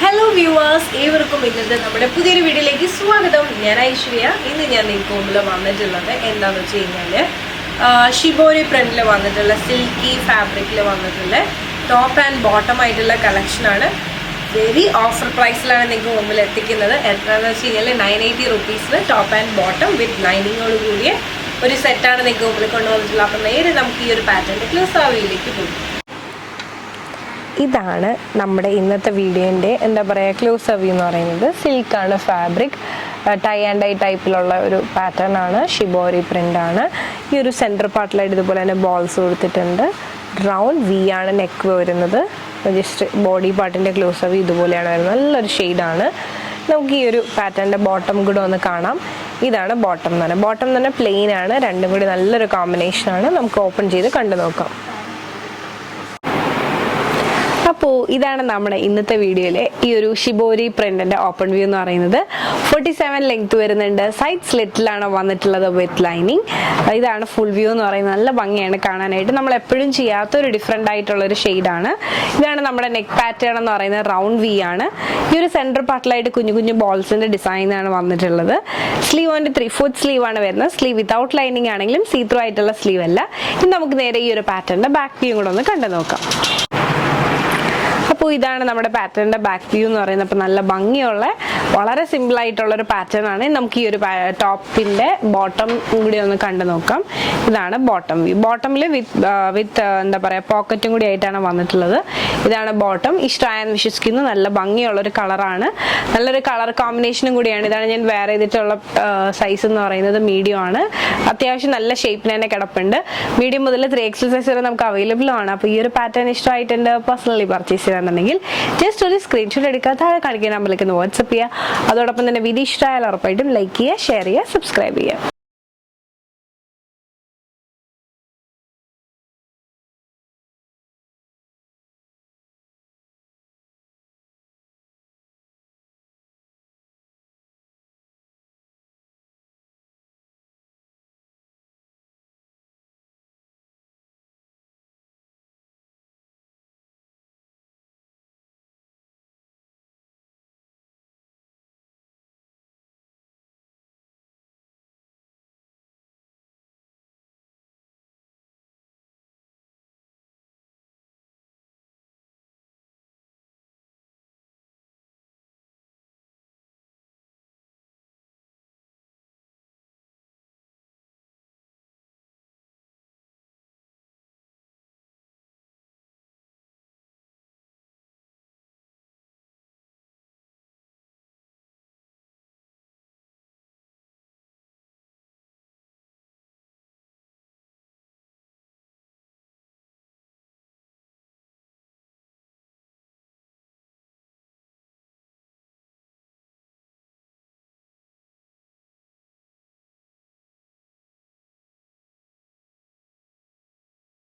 Hello viewers, ഏവർക്കും ഇന്നത്തെ നമ്മുടെ പുതിയൊരു വീഡിയോയിലേക്ക് സ്വാഗതം. ഞാൻ ഐശ്വര്യ. ഇന്ന് ഞാൻ നിങ്ങൾക്ക് മുമ്പിൽ വന്നിട്ടുള്ളത് എന്താണെന്ന് വെച്ച് കഴിഞ്ഞാൽ ഷിബോരി പ്രിന്റിൽ വന്നിട്ടുള്ള സിൽക്കി ഫാബ്രിക്കിൽ വന്നിട്ടുള്ള ടോപ്പ് ആൻഡ് ബോട്ടം ആയിട്ടുള്ള കളക്ഷനാണ്. വെരി ഓഫർ പ്രൈസിലാണ് നിങ്ങൾക്ക് മുമ്പിൽ എത്തിക്കുന്നത്. എത്രയാണെന്ന് വെച്ച് കഴിഞ്ഞാൽ 980 റുപ്പീസിൽ ടോപ്പ് ആൻഡ് ബോട്ടം വിത്ത് ലൈനിങ്ങോട് കൂടിയ ഒരു സെറ്റാണ് നിങ്ങൾക്ക് മുമ്പിൽ കൊണ്ടുവന്നിട്ടുള്ളത്. അപ്പം നേരെ നമുക്ക് ഈ ഒരു പാറ്റേണിൻ്റെ ക്ലോസാവിയിലേക്ക് പോകും. ഇതാണ് നമ്മുടെ ഇന്നത്തെ വീഡിയോൻ്റെ എന്താ പറയുക ക്ലോസ് വ്യൂ എന്ന് പറയുന്നത്. സിൽക്കാണ് ഫാബ്രിക്, ടൈ ആൻഡ് ഡൈ ടൈപ്പിലുള്ള ഒരു പാറ്റേൺ ആണ്, ഷിബോരി പ്രിൻ്റ് ആണ്. ഈ ഒരു സെൻറ്റർ പാർട്ടിലായിട്ട് ഇതുപോലെ തന്നെ ബോൾസ് കൊടുത്തിട്ടുണ്ട്. റൗണ്ട് വി ആണ് നെക്ക് വരുന്നത്. ജസ്റ്റ് ബോഡി പാർട്ടിൻ്റെ ക്ലോസ് വ്യൂ ഇതുപോലെയാണ് വരുന്നത്. നല്ലൊരു ഷെയ്ഡാണ്. നമുക്ക് ഈ ഒരു പാറ്റേണിൻ്റെ ബോട്ടം കൂടെ ഒന്ന് കാണാം. ഇതാണ് ബോട്ടം എന്ന് പറഞ്ഞാൽ. ബോട്ടം എന്ന് പറഞ്ഞാൽ പ്ലെയിൻ ആണ്. രണ്ടും കൂടി നല്ലൊരു കോമ്പിനേഷനാണ്. നമുക്ക് ഓപ്പൺ ചെയ്ത് കണ്ടു നോക്കാം. അപ്പോൾ ഇതാണ് നമ്മുടെ ഇന്നത്തെ വീഡിയോയിലെ ഈ ഒരു ഷിബോരി പ്രിന്റിന്റെ ഓപ്പൺ വ്യൂ എന്ന് പറയുന്നത്. 47 ലെങ്ത് വരുന്നുണ്ട്. സൈഡ് സ്ലിറ്റിലാണ് വന്നിട്ടുള്ളത് വിത്ത് ലൈനിങ്. ഇതാണ് ഫുൾ വ്യൂ എന്ന് പറയുന്നത്. നല്ല ഭംഗിയാണ് കാണാനായിട്ട്. നമ്മൾ എപ്പോഴും ചെയ്യാത്തൊരു ഡിഫറെൻ്റ് ആയിട്ടുള്ള ഒരു ഷെയ്ഡാണ്. ഇതാണ് നമ്മുടെ നെക്ക് പാറ്റേൺ എന്ന് പറയുന്നത്. റൗണ്ട് വി ആണ്. ഈ ഒരു സെൻറ്റർ പാർട്ടിലായിട്ട് കുഞ്ഞു കുഞ്ഞു ബോൾസിന്റെ ഡിസൈനാണ് വന്നിട്ടുള്ളത്. സ്ലീവ് കൊണ്ട് 3/4 സ്ലീവ് ആണ് വരുന്നത്. സ്ലീവ് വിത്തൗട്ട് ലൈനിങ് ആണെങ്കിലും സീ ത്രൂ ആയിട്ടുള്ള സ്ലീവ് അല്ല. ഇനി നമുക്ക് നേരെ ഈ ഒരു പാറ്റേണിന്റെ ബാക്ക് വ്യൂ കൂടെ ഒന്ന് കണ്ടു നോക്കാം. അപ്പോൾ ഇതാണ് നമ്മുടെ പാറ്റേണിന്റെ ബാക്ക് വ്യൂ എന്ന് പറയുന്നത്. അപ്പോൾ നല്ല ഭംഗിയുള്ള വളരെ സിമ്പിൾ ആയിട്ടുള്ള ഒരു പാറ്റേൺ ആണ്. നമുക്ക് ഈ ഒരു ടോപ്പിന്റെ ബോട്ടം കൂടി ഒന്ന് കണ്ടു നോക്കാം. ഇതാണ് ബോട്ടം വ്യൂ. ബോട്ടമിൽ വിത്ത് എന്താ പറയുക പോക്കറ്റും കൂടി ആയിട്ടാണ് വന്നിട്ടുള്ളത്. ഇതാണ് ബോട്ടം. ഇഷ്ടമായെന്ന് വിശ്വസിക്കുന്നു. നല്ല ഭംഗിയുള്ള ഒരു കളറാണ്. നല്ലൊരു കളർ കോമ്പിനേഷനും കൂടിയാണ്. ഇതാണ് ഞാൻ വെയർ ചെയ്തിട്ടുള്ള സൈസ് എന്ന് പറയുന്നത് മീഡിയം ആണ്. അത്യാവശ്യം നല്ല ഷേപ്പിന് തന്നെ കിടപ്പുണ്ട്. മീഡിയം മുതൽ 3XL സൈസ് വരെ നമുക്ക് അവൈലബിൾ ആണ്. അപ്പോൾ ഈ ഒരു പാറ്റേൺ ഇഷ്ടമായിട്ടുണ്ട് പേഴ്സണലി പർച്ചേസ് ചെയ്യാന്നുണ്ടെങ്കിൽ ജസ്റ്റ് ഒരു സ്ക്രീൻഷോട്ട് എടുക്കുക, താഴെ കാണിക്കുന്ന നമ്പറിലേക്ക് വാട്സ്ആപ്പ് ചെയ്യുക. അതോടൊപ്പം തന്നെ വീഡിയോ ഇഷ്ടമായാൽ ഉറപ്പായിട്ടും ലൈക്ക് ചെയ്യുക, ഷെയർ ചെയ്യുക, സബ്സ്ക്രൈബ് ചെയ്യുക.